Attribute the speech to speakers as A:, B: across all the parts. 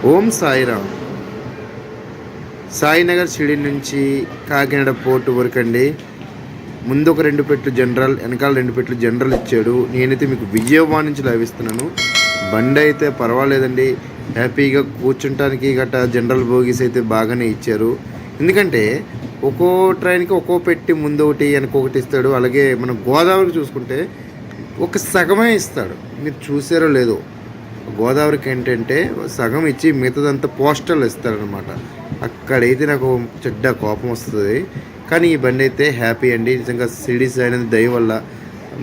A: ఓం Sairam. Sainagar city నుంచి Kakinada port వరకు అండి. ముందు ఒక 2 పెట్లు జనరల్, వెనకాల 2 పెట్లు జనరల్ ఇచ్చాడు. నేనైతే మీకు విజయవాడ నుంచి లభిస్తున్నాను. బండి అయితే పర్వాలేదండి, హ్యాపీగా కూర్చుంటానికి గట్రా జనరల్ బోగీస్ అయితే బాగానే ఇచ్చారు. ఎందుకంటే ఒక్కో ట్రైన్కి ఒక్కో పెట్టి ముందు ఒకటి వెనక ఒకటి ఇస్తాడు. అలాగే మనం గోదావరికి చూసుకుంటే ఒక సగమే ఇస్తాడు. మీరు చూసారో లేదో, గోదావరికి ఏంటంటే సగం ఇచ్చి మిగతాదంతా పోస్టర్లు ఇస్తారనమాట. అక్కడైతే నాకు చెడ్డ కోపం వస్తుంది. కానీ ఈ బండి అయితే హ్యాపీ అండి. నిజంగా సిడీస్ అనేది దయ వల్ల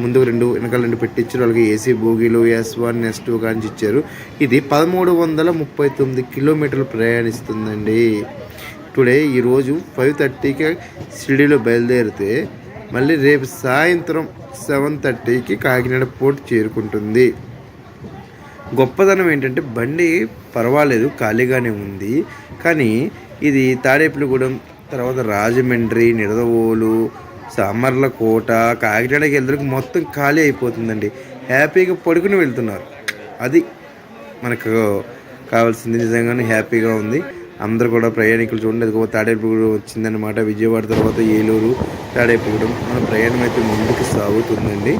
A: ముందుకు 2 వెనకాల 2 పెట్టించారు. అలాగే ఏసీ బోగీలు S1 S2 కానీ ఇచ్చారు. ఇది 1339 కిలోమీటర్లు ప్రయాణిస్తుందండి. టుడే ఈరోజు 5:30కి షిరిడీలో బయలుదేరితే మళ్ళీ రేపు సాయంత్రం 7:30కి కాకినాడ పోర్ట్ చేరుకుంటుంది. గొప్పదనం ఏంటంటే బండి పర్వాలేదు, ఖాళీగానే ఉంది. కానీ ఇది తాడేపల్లిగూడెం, తర్వాత రాజమండ్రి, నిడదవోలు, సామర్లకోట, కాకినాడకి వెళ్తే మొత్తం ఖాళీ అయిపోతుందండి. హ్యాపీగా పడుకుని వెళ్తున్నారు. అది మనకు కావాల్సింది. నిజంగానే హ్యాపీగా ఉంది. అందరూ కూడా ప్రయాణికులు చూడండి, అది తాడేపల్లిగూడెం వచ్చిందనమాట. విజయవాడ తర్వాత ఏలూరు, తాడేపల్లిగూడెం మన ప్రయాణం అయితే ముందుకు సాగుతుందండి.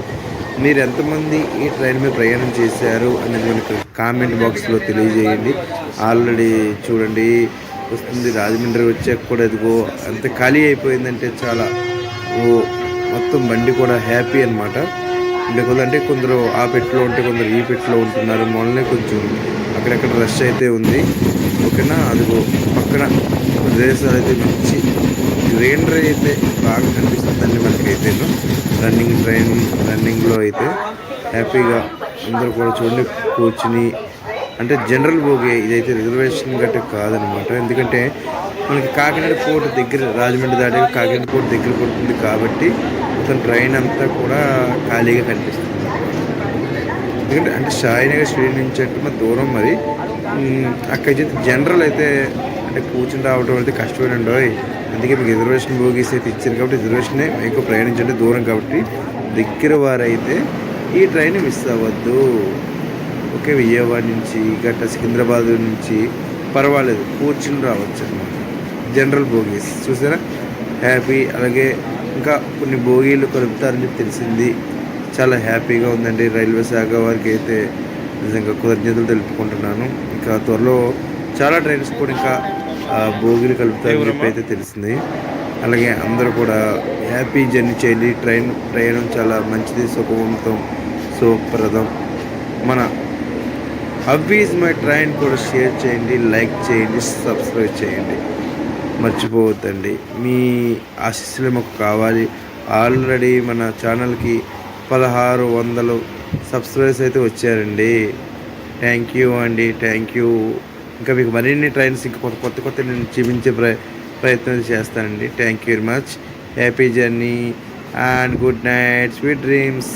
A: మీరు ఎంతమంది ఈ ట్రైన్ మీద ప్రయాణం చేశారు అనేది మనకు కామెంట్ బాక్స్లో తెలియజేయండి. ఆల్రెడీ చూడండి వస్తుంది. రాజమండ్రి వచ్చాక కూడా ఎదుగో అంత ఖాళీ అయిపోయిందంటే చాలా మొత్తం బండి కూడా హ్యాపీ అనమాట. అంటే కొందరు ఆ పెట్టిలో ఉంటే కొందరు ఈ పెట్టిలో ఉంటున్నారు. మొన్ననే కొంచెం అక్కడెక్కడ రష్ అయితే ఉంది. ఓకేనా, అదిగో పక్కన ప్రదేశాలు అయితే మంచి గ్రీనరీ అయితే బాగా కనిపిస్తుందండి మనకైతే. రన్నింగ్లో అయితే హ్యాపీగా అందరూ కూడా చూడండి కూర్చుని. అంటే జనరల్ బోగి ఇదైతే రిజర్వేషన్ గట్రా కాదనమాట. ఎందుకంటే మనకి కాకినాడ పోర్ట్ దగ్గర, రాజమండ్రి దాటి కాకినాడ పోర్ట్ దగ్గర పడుతుంది కాబట్టి మొత్తం ట్రైన్ అంతా కూడా ఖాళీగా కనిపిస్తుంది. ఎందుకంటే అంటే సాయినగర్ సిటీ నుంచి అంటే మన దూరం, మరి అక్కడి జనరల్ అయితే అంటే కూర్చుని రావడం అయితే కష్టమేనండి. అందుకే మీకు రిజర్వేషన్ బోగీస్ అయితే ఇచ్చారు కాబట్టి రిజర్వేషనే మీకు ప్రయాణించండి. దూరం కాబట్టి దగ్గర వారైతే ఈ ట్రైన్ మిస్ అవ్వద్దు. ఓకే, విజయవాడ నుంచి గట్రా సికింద్రాబాద్ నుంచి పర్వాలేదు కూర్చుని రావచ్చు అనమాట. జనరల్ బోగీస్ చూసారా హ్యాపీ. అలాగే ఇంకా కొన్ని బోగీలు కలుపుతారని చెప్పి తెలిసింది. చాలా హ్యాపీగా ఉందండి. రైల్వే శాఖ వారికి అయితే నిజంగా కృతజ్ఞతలు తెలుపుకుంటున్నాను. ఇంకా త్వరలో చాలా ట్రైన్స్ కూడా ఇంకా బోగీలు కలుపుతారని చెప్పి అయితే తెలిసింది. అలాగే అందరూ కూడా హ్యాపీ జర్నీ చేయండి. ట్రైన్ ప్రయాణం చాలా మంచిది, సుఖవంతం, సుప్రదం. మన హవ్ ఈజ్ మై ట్రైన్ కూడా షేర్ చేయండి, లైక్ చేయండి, సబ్స్క్రైబ్ చేయండి, మర్చిపోవద్దండి. మీ ఆశీస్సులు మాకు కావాలి. ఆల్రెడీ మన ఛానల్కి 1600 సబ్స్క్రైబర్స్ అయితే వచ్చారండి. థ్యాంక్ యూ అండి, థ్యాంక్ యూ. ఇంకా మీకు మరిన్ని ట్రైన్స్ ఇంకా కొత్త నేను చూపించే ప్రయత్నం చేస్తానండి. Thank you very much. Happy journey and good night, sweet dreams.